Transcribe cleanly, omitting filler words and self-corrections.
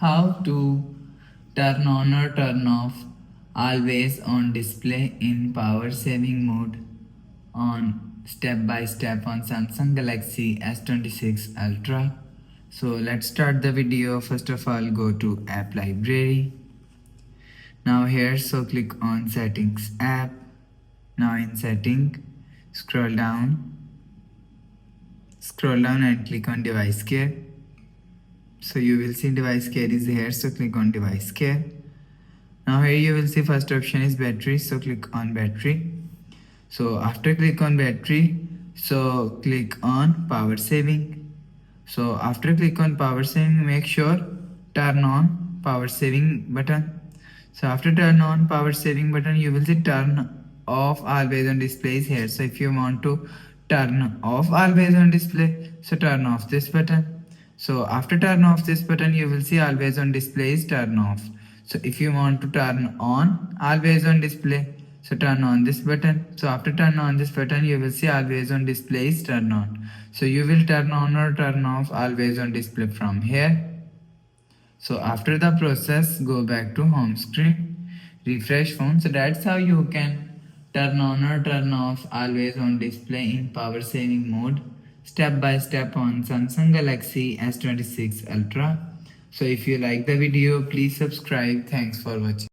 How to turn on or turn off always on display in power saving mode on step by step on Samsung Galaxy S26 Ultra. So let's start the video. First of all, go to app library. Now here, so click on settings app. Now in setting, scroll down and click on device care. So you will see device care is here, so click on device care. Now here you will see first option is battery, so click on battery. So after click on battery, so click on power saving. So after click on power saving, make sure turn on power saving button. So after turn on power saving button, you will see turn off always on displays here. So if you want to turn off always on display, so turn off this button. So after turn off this button, you will see always on displays turn off. So if you want to turn on always on display, so turn on this button. So after turn on this button, you will see always on displays turn on. So you will turn on or turn off always on display from here. So after the process, go back to home screen, refresh phone. So that's how you can turn on or turn off always on display in power saving mode step by step on Samsung Galaxy S26 Ultra. So if you like the video, please subscribe. Thanks for watching.